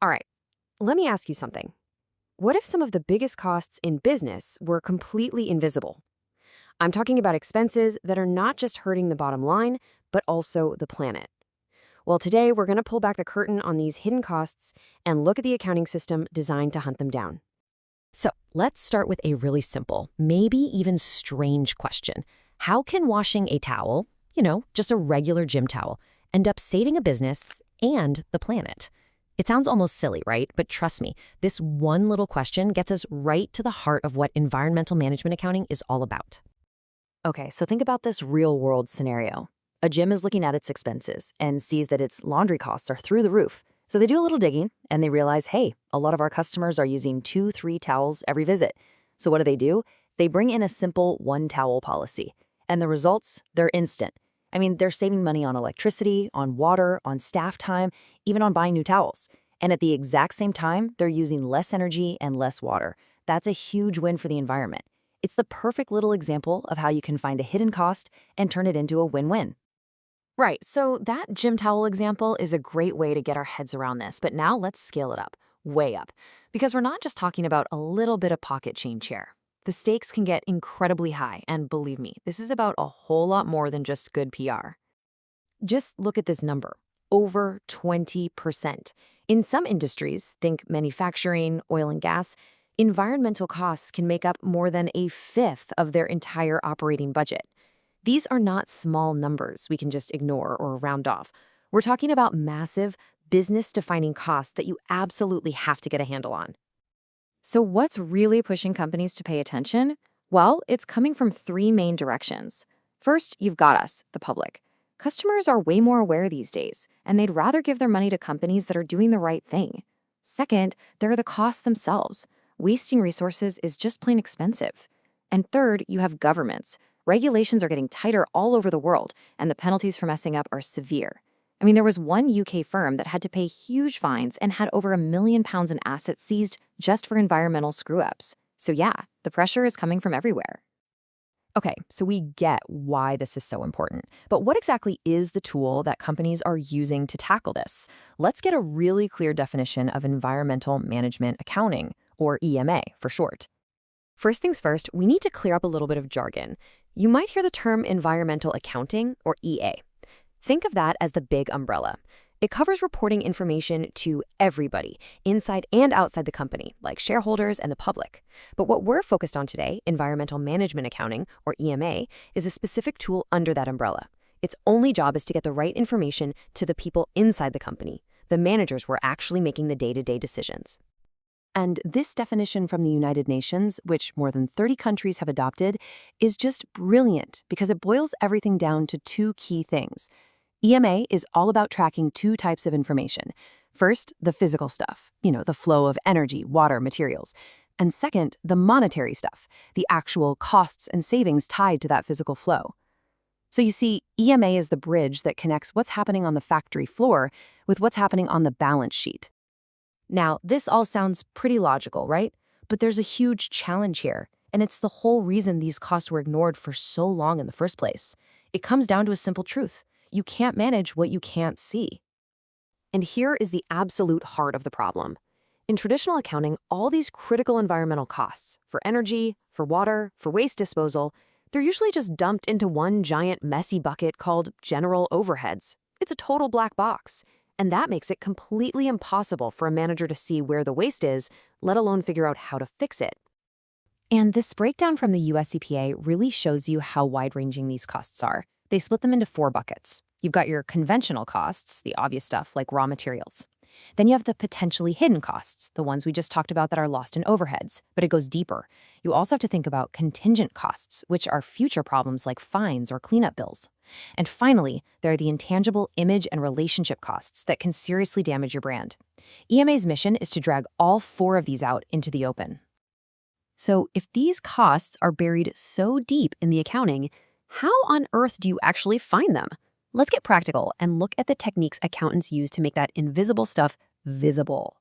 All right, let me ask you something. What if some of the biggest costs in business were completely invisible? I'm talking about expenses that are not just hurting the bottom line, but also the planet. Well, today we're going to pull back the curtain on these hidden costs and look at the accounting system designed to hunt them down. So let's start with a really simple, maybe even strange question. How can washing a towel, just a regular gym towel, end up saving a business and the planet? It sounds almost silly, right? But trust me, this one little question gets us right to the heart of what environmental management accounting is all about. Okay, so think about this real-world scenario. A gym is looking at its expenses and sees that its laundry costs are through the roof. So they do a little digging and they realize, hey, a lot of our customers are using 2-3 towels every visit. So what do? They bring in a simple one-towel policy. And the results, they're instant. I mean, they're saving money on electricity, on water, on staff time, even on buying new towels. And at the exact same time, they're using less energy and less water. That's a huge win for the environment. It's the perfect little example of how you can find a hidden cost and turn it into a win-win. Right, so that gym towel example is a great way to get our heads around this, but now let's scale it up, way up, because we're not just talking about a little bit of pocket change here. The stakes can get incredibly high, and believe me, this is about a whole lot more than just good PR. Just look at this number, over 20%. In some industries, think manufacturing, oil and gas, environmental costs can make up more than a fifth of their entire operating budget. These are not small numbers we can just ignore or round off. We're talking about massive, business-defining costs that you absolutely have to get a handle on. So what's really pushing companies to pay attention? Well, it's coming from three main directions. First, you've got us, the public. Customers are way more aware these days, and they'd rather give their money to companies that are doing the right thing. Second, there are the costs themselves. Wasting resources is just plain expensive. And third, you have governments. Regulations are getting tighter all over the world, and the penalties for messing up are severe. I mean, there was one UK firm that had to pay huge fines and had over £1 million in assets seized just for environmental screw-ups. So yeah, the pressure is coming from everywhere. Okay, so we get why this is so important. But what exactly is the tool that companies are using to tackle this? Let's get a really clear definition of environmental management accounting, or EMA for short. First things first, we need to clear up a little bit of jargon. You might hear the term environmental accounting, or EA. Think of that as the big umbrella. It covers reporting information to everybody, inside and outside the company, like shareholders and the public. But what we're focused on today, environmental management accounting, or EMA, is a specific tool under that umbrella. Its only job is to get the right information to the people inside the company, the managers who are actually making the day-to-day decisions. And this definition from the United Nations, which more than 30 countries have adopted, is just brilliant because it boils everything down to two key things. EMA is all about tracking two types of information. First, the physical stuff, the flow of energy, water, materials. And second, the monetary stuff, the actual costs and savings tied to that physical flow. So you see, EMA is the bridge that connects what's happening on the factory floor with what's happening on the balance sheet. Now, this all sounds pretty logical, right? But there's a huge challenge here, and it's the whole reason these costs were ignored for so long in the first place. It comes down to a simple truth. You can't manage what you can't see. And here is the absolute heart of the problem. In traditional accounting, all these critical environmental costs, for energy, for water, for waste disposal, they're usually just dumped into one giant messy bucket called general overheads. It's a total black box. And that makes it completely impossible for a manager to see where the waste is, let alone figure out how to fix it. And this breakdown from the US EPA really shows you how wide-ranging these costs are. They split them into 4 buckets. You've got your conventional costs, the obvious stuff like raw materials. Then you have the potentially hidden costs, the ones we just talked about that are lost in overheads, but it goes deeper. You also have to think about contingent costs, which are future problems like fines or cleanup bills. And finally, there are the intangible image and relationship costs that can seriously damage your brand. EMA's mission is to drag all 4 of these out into the open. So if these costs are buried so deep in the accounting, how on earth do you actually find them? Let's get practical and look at the techniques accountants use to make that invisible stuff visible.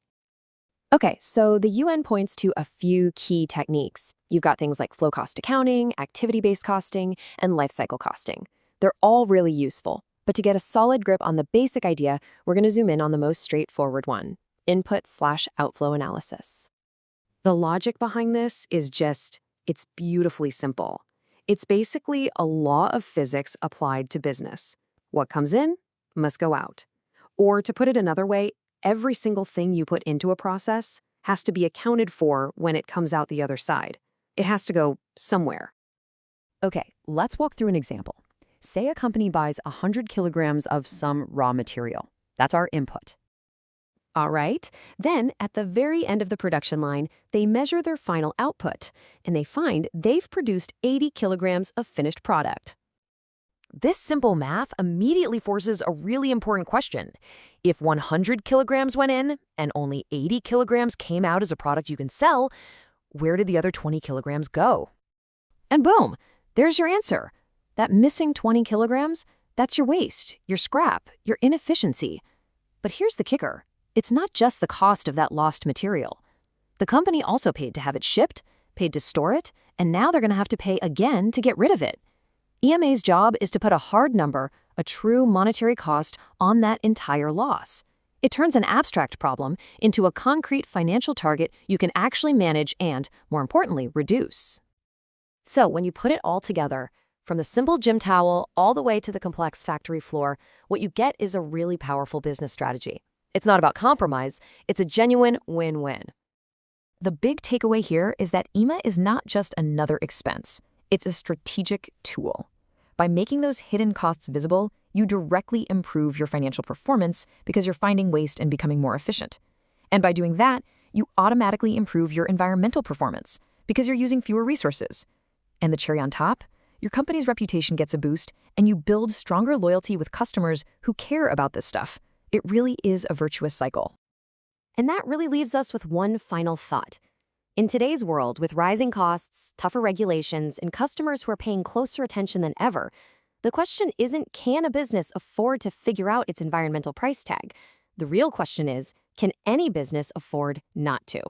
Okay, so the UN points to a few key techniques. You've got things like flow cost accounting, activity-based costing, and life cycle costing. They're all really useful, but to get a solid grip on the basic idea, we're going to zoom in on the most straightforward one, input/outflow analysis. The logic behind this is it's beautifully simple. It's basically a law of physics applied to business. What comes in must go out. Or to put it another way, every single thing you put into a process has to be accounted for when it comes out the other side. It has to go somewhere. Okay, let's walk through an example. Say a company buys 100 kilograms of some raw material. That's our input. All right. Then, at the very end of the production line, they measure their final output, and they find they've produced 80 kilograms of finished product. This simple math immediately forces a really important question. If 100 kilograms went in and only 80 kilograms came out as a product you can sell, where did the other 20 kilograms go? And boom, there's your answer. That missing 20 kilograms, that's your waste, your scrap, your inefficiency. But here's the kicker. It's not just the cost of that lost material. The company also paid to have it shipped, paid to store it, and now they're going to have to pay again to get rid of it. EMA's job is to put a hard number, a true monetary cost, on that entire loss. It turns an abstract problem into a concrete financial target you can actually manage and, more importantly, reduce. So when you put it all together, from the simple gym towel all the way to the complex factory floor, what you get is a really powerful business strategy. It's not about compromise, it's a genuine win-win. The big takeaway here is that EMA is not just another expense. It's a strategic tool. By making those hidden costs visible, you directly improve your financial performance because you're finding waste and becoming more efficient. And by doing that, you automatically improve your environmental performance because you're using fewer resources. And the cherry on top, your company's reputation gets a boost and you build stronger loyalty with customers who care about this stuff. It really is a virtuous cycle. And that really leaves us with one final thought. In today's world, with rising costs, tougher regulations, and customers who are paying closer attention than ever, the question isn't, can a business afford to figure out its environmental price tag? The real question is, can any business afford not to?